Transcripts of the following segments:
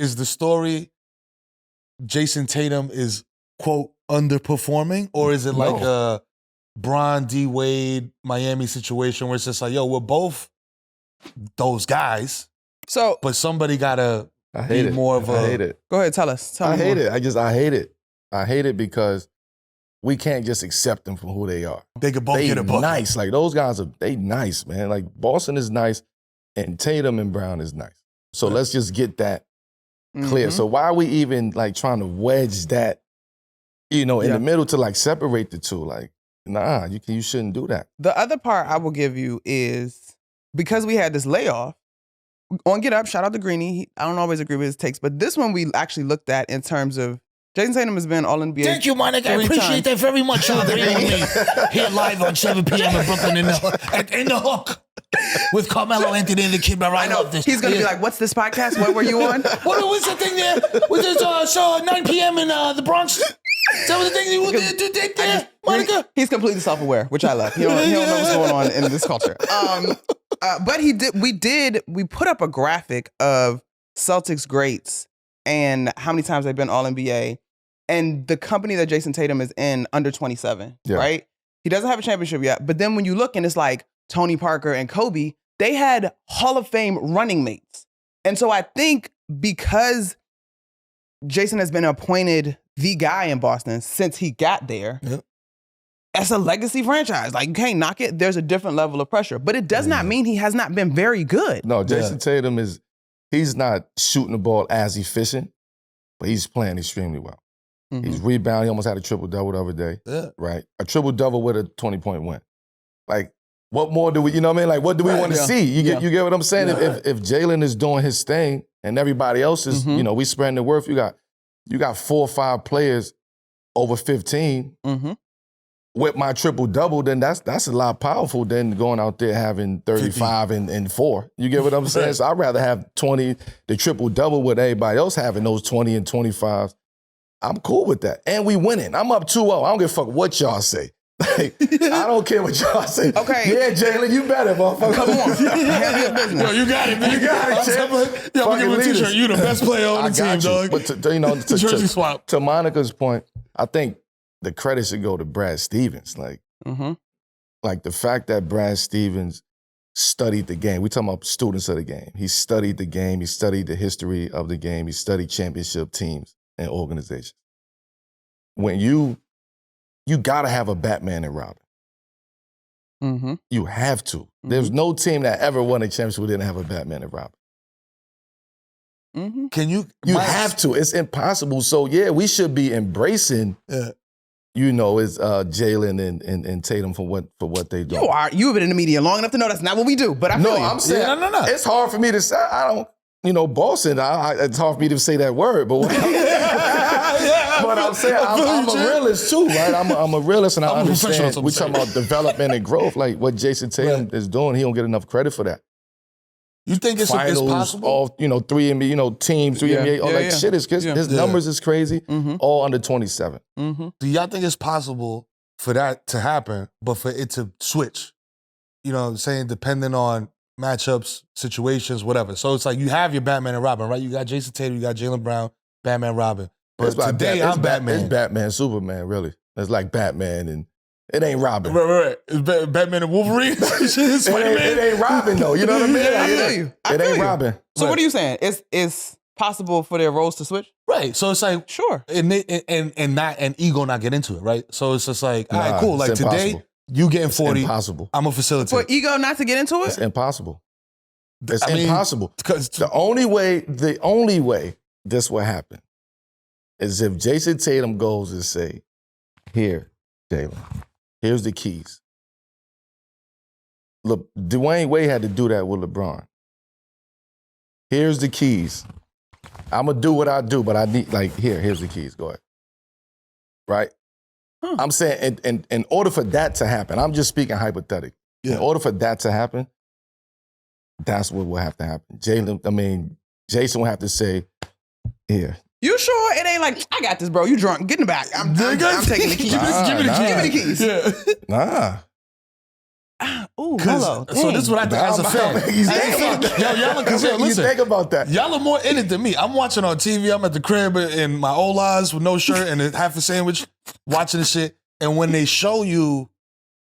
is the story Jayson Tatum is, quote, underperforming? Or is it like a Bron, D. Wade, Miami situation where it's just like, yo, we're both those guys, but somebody got to be more of a... I hate it. Go ahead, tell us. I hate it. I hate it. I hate it because we can't just accept them for who they are. They could both get a bucket. Nice. Like, those guys they nice, man. Like, Boston is nice, and Tatum and Brown is nice. So let's just get that clear. So why are we even, like, trying to wedge that, in the middle to, like, separate the two? Like, nah, you shouldn't do that. The other part I will give you is, because we had this layoff, on Get Up, shout out to Greeny. I don't always agree with his takes, but this one we actually looked at in terms of Jayson Tatum has been All-NBA. Thank you, Monica. I appreciate that very much. You're agreeing with me here live on 7 p.m. in Brooklyn in the Hook with Carmelo Anthony and the Kid. I love this. He's going to be like, what's this podcast? What were you on? What was the thing there? Was this show 9 p.m. in the Bronx? Is that what the thing you did there, Monica? He's completely self-aware, which I love. He don't know what's going on in this culture. But we put up a graphic of Celtics greats and how many times they've been All-NBA, and the company that Jayson Tatum is in under 27, right? He doesn't have a championship yet, but then when you look and it's like Tony Parker and Kobe, they had Hall of Fame running mates. And so I think because Jayson has been appointed the guy in Boston since he got there, that's a legacy franchise. Like, you can't knock it. There's a different level of pressure, but it does not mean he has not been very good. No, Jayson Tatum he's not shooting the ball as efficient, but he's playing extremely well. He's rebounding. He almost had a triple-double the other day, right? A triple-double with a 20-point win. Like, what more do we, you know what I mean? Like, what do we want to see? You get what I'm saying? If Jaylen is doing his thing and everybody else is, we spreading the word, you got 4 or 5 players over 15 with my triple-double, then that's a lot powerful than going out there having 35 and 4. You get what I'm saying? So I'd rather have 20, the triple-double with everybody else having those 20 and 25s. I'm cool with that. And we winning. I'm up 2-0. I don't give a fuck what y'all say. Like, I don't care what y'all say. Okay. Yeah, Jaylen, you better, motherfucker. Come on. Yo, you got it, man. You got it, Jaylen. Yo, I'm gonna give you a t-shirt. You the best player on the team, dog. But Jersey swap. To Monica's point, I think the credit should go to Brad Stevens. Like, like the fact that Brad Stevens studied the game. We talking about students of the game. He studied the game. He studied the history of the game. He studied championship teams and organizations. When you gotta have a Batman and Robin. You have to. There's no team that ever won a championship who didn't have a Batman and Robin. Can you? You have to. It's impossible. So yeah, we should be embracing. Is Jaylen and Tatum for what they do. You've been in the media long enough to know that's not what we do. But I feel you. I'm saying no. It's hard for me to say. I don't. Boston. It's hard for me to say that word. But but I'm saying I'm a realist too, right? I'm a realist, and I understand. We're talking about development and growth, like what Jayson Tatum is doing. He don't get enough credit for that. You think it's possible? All 3 NBA, teams, 3 NBA, all that shit is his numbers is crazy. All under 27. Do y'all think it's possible for that to happen, but for it to switch? You know what I'm saying? Depending on matchups, situations, whatever. So it's like you have your Batman and Robin, right? You got Jayson Tatum, you got Jaylen Brown, Batman, Robin. But today I'm Batman. It's Batman, Superman, really. It's like Batman and it ain't Robin. Right. It's Batman and Wolverine. It ain't Robin though. You know what I mean? I feel you. It ain't Robin. So what are you saying? It's possible for their roles to switch? Right. So it's like sure. And ego not get into it, right? So it's just like, all right, cool. Like today, you getting 40. Impossible. I'm a facilitator. For ego not to get into it? It's impossible. It's impossible. Because the only way this will happen is if Jayson Tatum goes and say, here, Jaylen, here's the keys. Look, Dwayne Wade had to do that with LeBron. Here's the keys. I'm going to do what I do, but I need, here's the keys. Go ahead. Right? I'm saying in order for that to happen, I'm just speaking hypothetically. In order for that to happen, that's what will have to happen. Jayson will have to say, here. You sure it ain't like, I got this, bro. You drunk. Get in the back. I'm taking the keys. Give me the keys. Give me the keys. Nah. Ooh, hello. So this is what I think as a fan. You think about that. Y'all are more in it than me. I'm watching on TV. I'm at the crib in my Olas with no shirt and half a sandwich, watching the shit. And when they show you,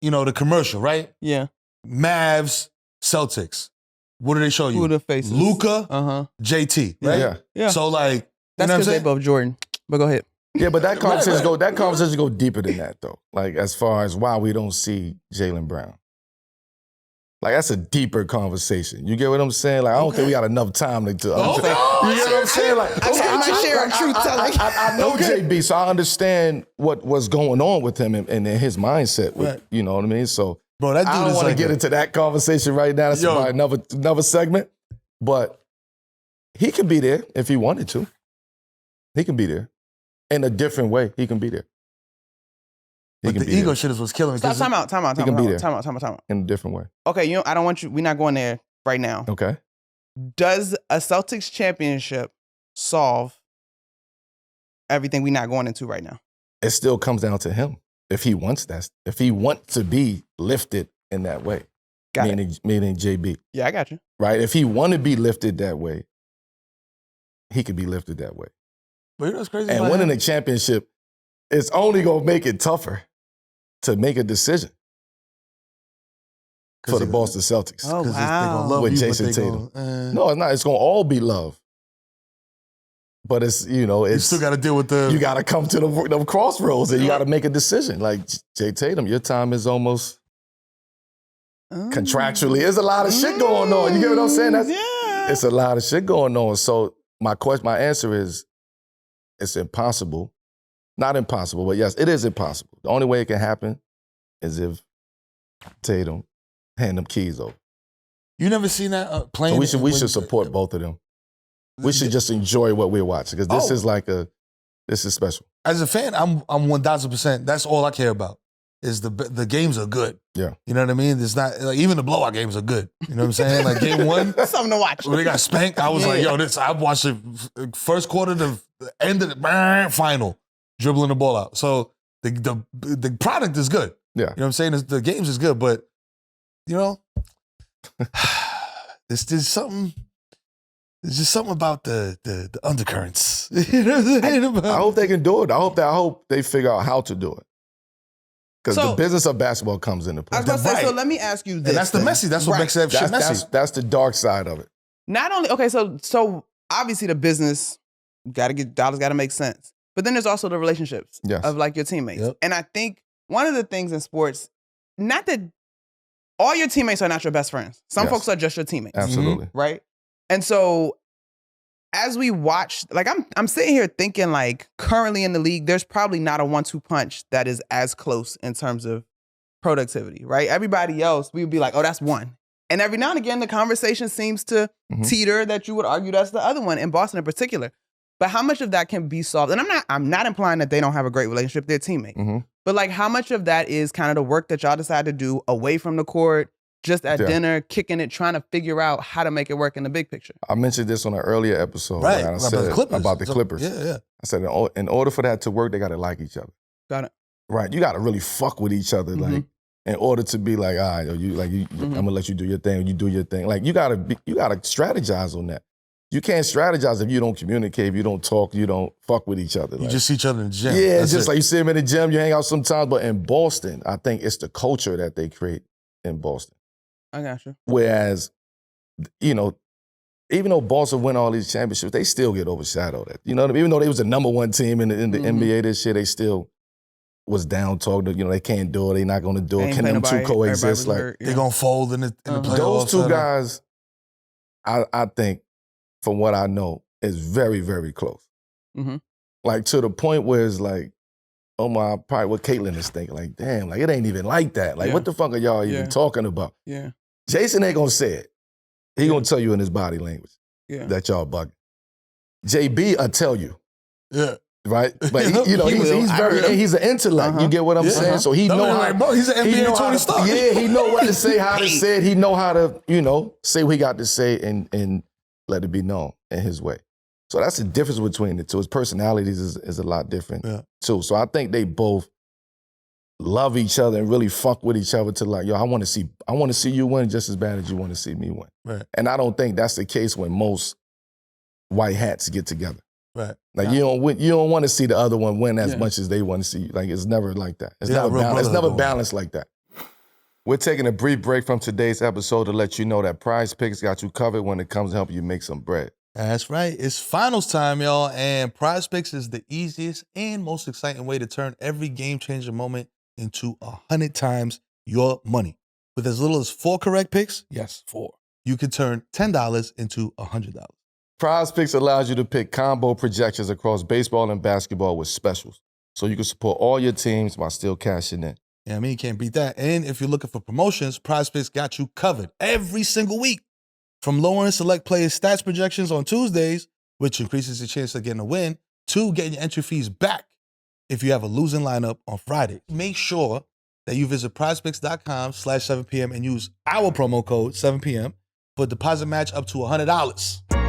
the commercial, right? Yeah. Mavs, Celtics. What do they show you? Who the faces? Luka, JT, right? Yeah. So like, that's because they both Jordan. But go ahead. Yeah, but that conversation go deeper than that though. Like as far as why we don't see Jaylen Brown. Like that's a deeper conversation. You get what I'm saying? Like I don't think we got enough time to. You get what I'm saying? Like I got my share of truth telling. I know JB, so I understand what was going on with him and his mindset. With, You know what I mean? So, bro, that dude I don't want to get into that conversation right now. That's probably another segment. But he can be there if he wanted to. He can be there in a different way. He can be there. But the ego shit is what's killing me. Time out. In a different way. Okay, I don't want you. We're not going there right now. Okay. Does a Celtics championship solve everything we're not going into right now? It still comes down to him. If he wants that, if he wants to be lifted in that way. Meaning JB. Yeah, I got you. Right? If he want to be lifted that way, he could be lifted that way. But you know what's crazy? And winning a championship, it's only going to make it tougher to make a decision for the Boston Celtics. Oh, wow. With Jayson Tatum. No, it's not. It's going to all be love. But it's, you still got to deal with you got to come to the crossroads and you got to make a decision. Like, Jay Tatum, your time is almost contractually. There's a lot of shit going on. You get what I'm saying? It's a lot of shit going on. So my answer is, it's impossible. Not impossible, but yes, it is impossible. The only way it can happen is if Tatum hand them keys over. You never seen that playing? So we should support both of them. We should just enjoy what we're watching because this is special. As a fan, I'm 1,000%. That's all I care about. Is the games are good. Yeah. You know what I mean? It's not like even the blowout games are good. You know what I'm saying? Like game one, something to watch. When they got spanked, I was like, yo, I watched it first quarter to the end of the final, dribbling the ball out. So the product is good. Yeah. You know what I'm saying? The games is good, but there's something. There's just something about the undercurrents. You know what I'm saying? I hope they can do it. I hope they figure out how to do it. Because the business of basketball comes into play. I was about to say, so let me ask you this. And that's the messy. That's what makes that shit messy. That's the dark side of it. Not only, so obviously the business, dollars got to make sense. But then there's also the relationships of like your teammates. Yep. And I think one of the things in sports, not that all your teammates are not your best friends. Some folks are just your teammates. Absolutely. Right? And so as we watch, like I'm sitting here thinking like currently in the league, there's probably not a 1-2 punch that is as close in terms of productivity, right? Everybody else, we would be like, oh, that's one. And every now and again, the conversation seems to teeter that you would argue that's the other one, in Boston in particular. But how much of that can be solved? And I'm not implying that they don't have a great relationship, they're teammates. But like how much of that is kind of the work that y'all decide to do away from the court, just at dinner, kicking it, trying to figure out how to make it work in the big picture? I mentioned this on an earlier episode. Right, I said about the Clippers. Yeah. I said in order for that to work, they got to like each other. Got it. Right, you got to really fuck with each other, like in order to be like, all right, I'm gonna let you do your thing. You do your thing. Like you gotta strategize on that. You can't strategize if you don't communicate, if you don't talk, you don't fuck with each other. You just see each other in the gym. Yeah, it's just like you see them in the gym, you hang out sometimes. But in Boston, I think it's the culture that they create in Boston. I got you. Whereas, even though Boston win all these championships, they still get overshadowed. You know what I mean? Even though they was the number one team in the NBA this year, they still was down talked. They can't do it. They're not going to do it. Can them two coexist? Like they're going to fold in the playoffs. Those two guys, I think, from what I know, is very, very close. Like to the point where it's like, oh my, probably what Caitlin is thinking. Like, damn, like it ain't even like that. Like, what the fuck are y'all even talking about? Yeah. Jayson ain't gonna say it. He gonna tell you in his body language that y'all bugging. JB will tell you. Yeah. Right? But he's an intellect. You get what I'm saying? So he know how, bro, he's an NBA Tony Stark. Yeah, he know what to say, how to say it. He know how to, say what he got to say and let it be known in his way. So that's the difference between the two. His personalities is a lot different too. So I think they both love each other and really fuck with each other to like, yo, I want to see you win just as bad as you want to see me win. Right. And I don't think that's the case when most white hats get together. Right. Like you don't want to see the other one win as much as they want to see you. Like it's never like that. It's never balanced like that. We're taking a brief break from today's episode to let you know that PrizePicks got you covered when it comes to helping you make some bread. That's right. It's finals time, y'all, and PrizePicks is the easiest and most exciting way to turn every game-changer moment into 100 times your money. With as little as 4 correct picks, yes, 4, you can turn $10 into $100. PrizePicks allows you to pick combo projections across baseball and basketball with specials, so you can support all your teams while still cashing in. Yeah, I mean, you can't beat that. And if you're looking for promotions, PrizePicks got you covered every single week. From lowering select players' stats projections on Tuesdays, which increases your chance of getting a win, to getting your entry fees back if you have a losing lineup on Friday. Make sure that you visit prizepicks.com/7pm and use our promo code 7pm for a deposit match up to $100.